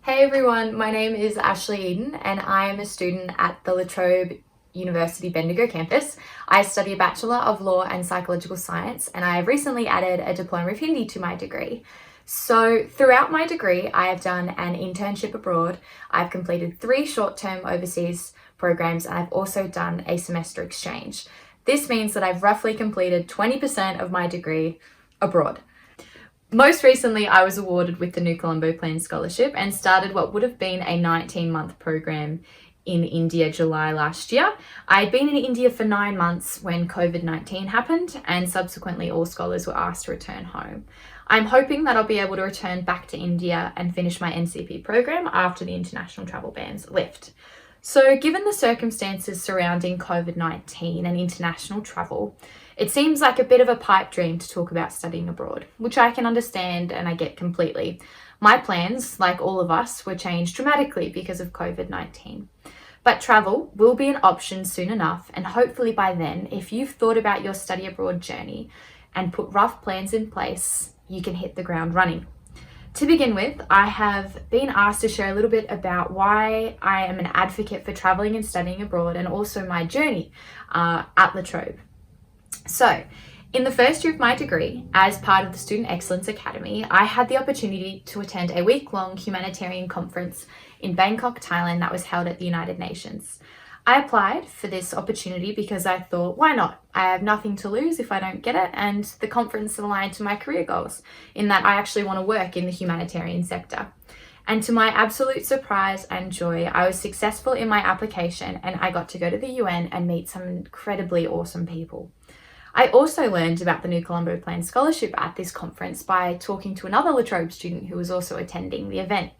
Hey everyone, my name is Ashley Eadon and I am a student at the Trobe University Bendigo campus. I study a Bachelor of Law and Psychological Science and I have recently added a Diploma of Hindi to my degree. So throughout my degree, I have done an internship abroad, I've completed 3 short-term overseas programs and I've also done a semester exchange. This means that I've roughly completed 20% of my degree abroad. Most recently, I was awarded with the new Colombo Plan Scholarship and started what would have been a 19-month program in India July last year. I had been in India for 9 months when COVID-19 happened and subsequently all scholars were asked to return home. I'm hoping that I'll be able to return back to India and finish my NCP program after the international travel bans lift. So given the circumstances surrounding COVID-19 and international travel, it seems like a bit of a pipe dream to talk about studying abroad, which I can understand and I get completely. My plans, like all of us, were changed dramatically because of COVID-19. But travel will be an option soon enough, and hopefully by then, if you've thought about your study abroad journey and put rough plans in place, you can hit the ground running. To begin with, I have been asked to share a little bit about why I am an advocate for traveling and studying abroad and also my journey at La Trobe. So, in the first year of my degree, as part of the Student Excellence Academy, I had the opportunity to attend a week-long humanitarian conference in Bangkok, Thailand that was held at the United Nations. I applied for this opportunity because I thought, why not? I have nothing to lose if I don't get it, and the conference aligned to my career goals in that I actually want to work in the humanitarian sector. And to my absolute surprise and joy, I was successful in my application and I got to go to the UN and meet some incredibly awesome people. I also learned about the new Colombo Plan Scholarship at this conference by talking to another La Trobe student who was also attending the event.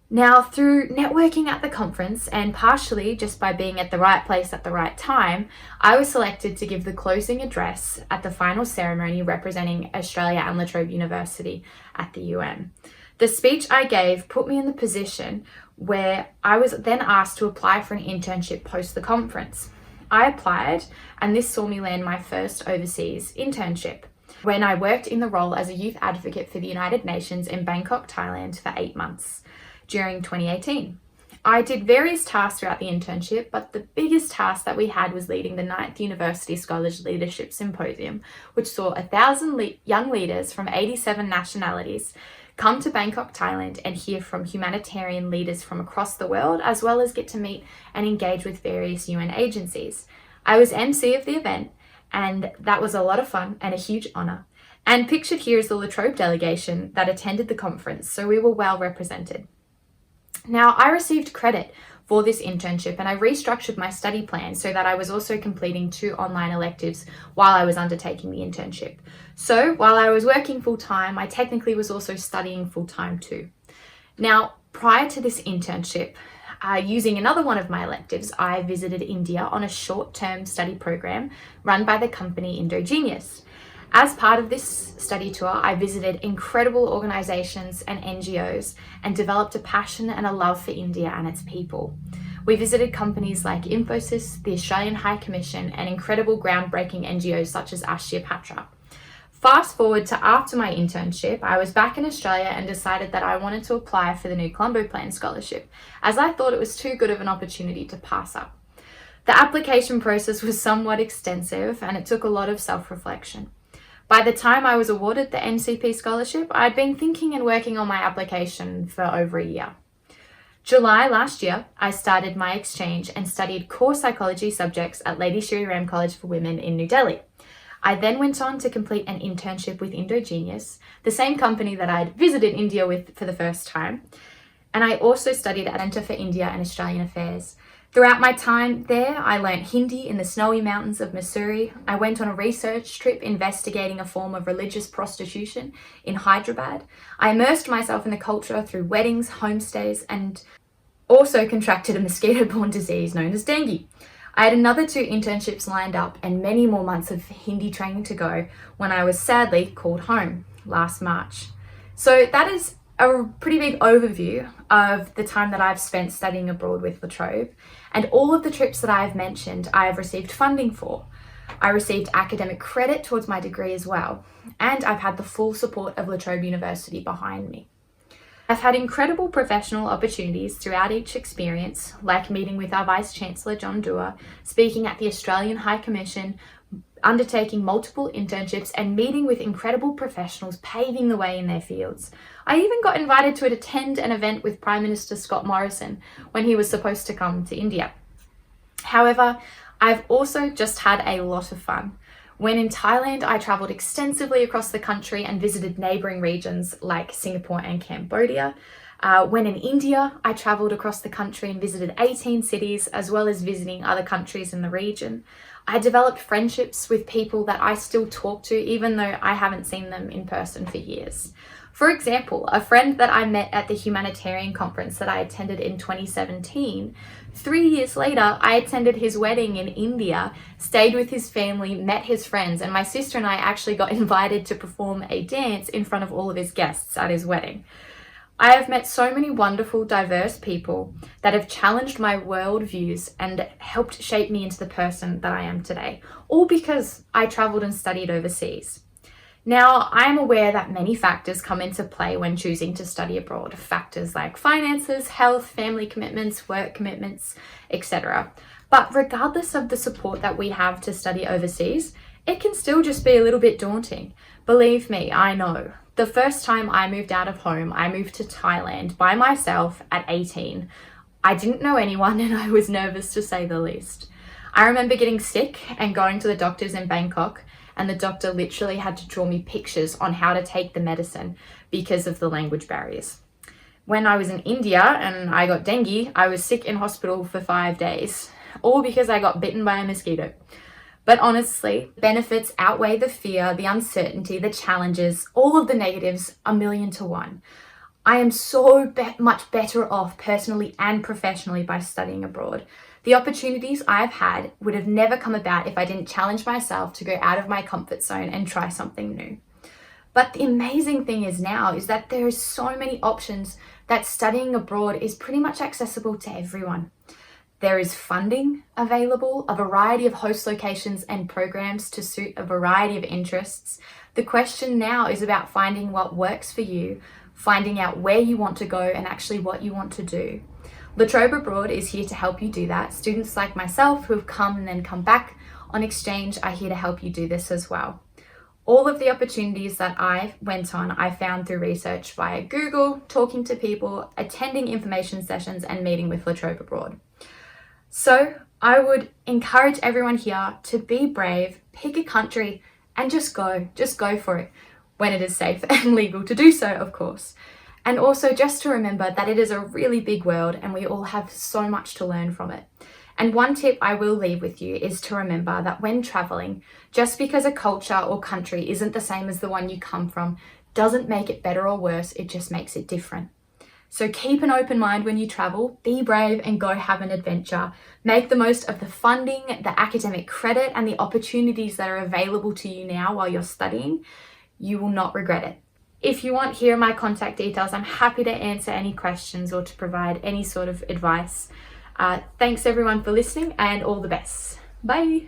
Now, through networking at the conference and partially just by being at the right place at the right time, I was selected to give the closing address at the final ceremony representing Australia and La Trobe University at the UN. The speech I gave put me in the position where I was then asked to apply for an internship post the conference. I applied and this saw me land my first overseas internship when I worked in the role as a youth advocate for the United Nations in Bangkok, Thailand for 8 months during 2018. I did various tasks throughout the internship, but the biggest task that we had was leading the 9th University Scholars Leadership Symposium, which saw 1,000 young leaders from 87 nationalities come to Bangkok, Thailand and hear from humanitarian leaders from across the world, as well as get to meet and engage with various UN agencies. I was MC of the event and that was a lot of fun and a huge honour. And pictured here is the La Trobe delegation that attended the conference, so we were well represented. Now, I received credit for this internship and I restructured my study plan so that I was also completing 2 online electives while I was undertaking the internship. So while I was working full-time, I technically was also studying full-time too. Now, prior to this internship, using another one of my electives, I visited India on a short-term study program run by the company Indogenius. As part of this study tour, I visited incredible organisations and NGOs and developed a passion and a love for India and its people. We visited companies like Infosys, the Australian High Commission, and incredible groundbreaking NGOs such as Ashely. Fast forward to after my internship, I was back in Australia and decided that I wanted to apply for the new Colombo Plan Scholarship, as I thought it was too good of an opportunity to pass up. The application process was somewhat extensive and it took a lot of self-reflection. By the time I was awarded the NCP scholarship, I'd been thinking and working on my application for over a year. July last year, I started my exchange and studied core psychology subjects at Lady Shri Ram College for Women in New Delhi. I then went on to complete an internship with Indogenius, the same company that I'd visited India with for the first time, and I also studied at Centre for India and Australian Affairs. Throughout my time there, I learnt Hindi in the snowy mountains of Missouri. I went on a research trip investigating a form of religious prostitution in Hyderabad. I immersed myself in the culture through weddings, homestays, and also contracted a mosquito-borne disease known as dengue. I had another 2 internships lined up and many more months of Hindi training to go when I was sadly called home last March. So that is a pretty big overview of the time that I've spent studying abroad with La Trobe, and all of the trips that I've mentioned I have received funding for. I received academic credit towards my degree as well, and I've had the full support of La Trobe University behind me. I've had incredible professional opportunities throughout each experience, like meeting with our Vice-Chancellor John Dewar, speaking at the Australian High Commission, undertaking multiple internships, and meeting with incredible professionals paving the way in their fields. I even got invited to attend an event with Prime Minister Scott Morrison when he was supposed to come to India. However, I've also just had a lot of fun. When in Thailand, I travelled extensively across the country and visited neighbouring regions like Singapore and Cambodia. When in India, I travelled across the country and visited 18 cities, as well as visiting other countries in the region. I developed friendships with people that I still talk to, even though I haven't seen them in person for years. For example, a friend that I met at the humanitarian conference that I attended in 2017, 3 years later, I attended his wedding in India, stayed with his family, met his friends, and my sister and I actually got invited to perform a dance in front of all of his guests at his wedding. I have met so many wonderful, diverse people that have challenged my worldviews and helped shape me into the person that I am today, all because I travelled and studied overseas. Now, I am aware that many factors come into play when choosing to study abroad. Factors like finances, health, family commitments, work commitments, etc. But regardless of the support that we have to study overseas, it can still just be a little bit daunting. Believe me, I know. The first time I moved out of home, I moved to Thailand by myself at 18. I didn't know anyone and I was nervous to say the least. I remember getting sick and going to the doctors in Bangkok, and the doctor literally had to draw me pictures on how to take the medicine because of the language barriers. When I was in India and I got dengue, I was sick in hospital for 5 days, all because I got bitten by a mosquito. But honestly, benefits outweigh the fear, the uncertainty, the challenges, all of the negatives, 1,000,000 to 1. I am so much better off personally and professionally by studying abroad. The opportunities I've had would have never come about if I didn't challenge myself to go out of my comfort zone and try something new. But the amazing thing is now is that there are so many options that studying abroad is pretty much accessible to everyone. There is funding available, a variety of host locations and programs to suit a variety of interests. The question now is about finding what works for you, finding out where you want to go and actually what you want to do. Trobe Abroad is here to help you do that. Students like myself who have come and then come back on exchange are here to help you do this as well. All of the opportunities that I went on, I found through research via Google, talking to people, attending information sessions, and meeting with Trobe Abroad. So I would encourage everyone here to be brave, pick a country, and just go for it when it is safe and legal to do so, of course. And also just to remember that it is a really big world and we all have so much to learn from it. And one tip I will leave with you is to remember that when traveling, just because a culture or country isn't the same as the one you come from, doesn't make it better or worse, it just makes it different. So keep an open mind when you travel, be brave and go have an adventure. Make the most of the funding, the academic credit, and the opportunities that are available to you now while you're studying. You will not regret it. If you want, here are my contact details. I'm happy to answer any questions or to provide any sort of advice. Thanks everyone for listening and all the best. Bye.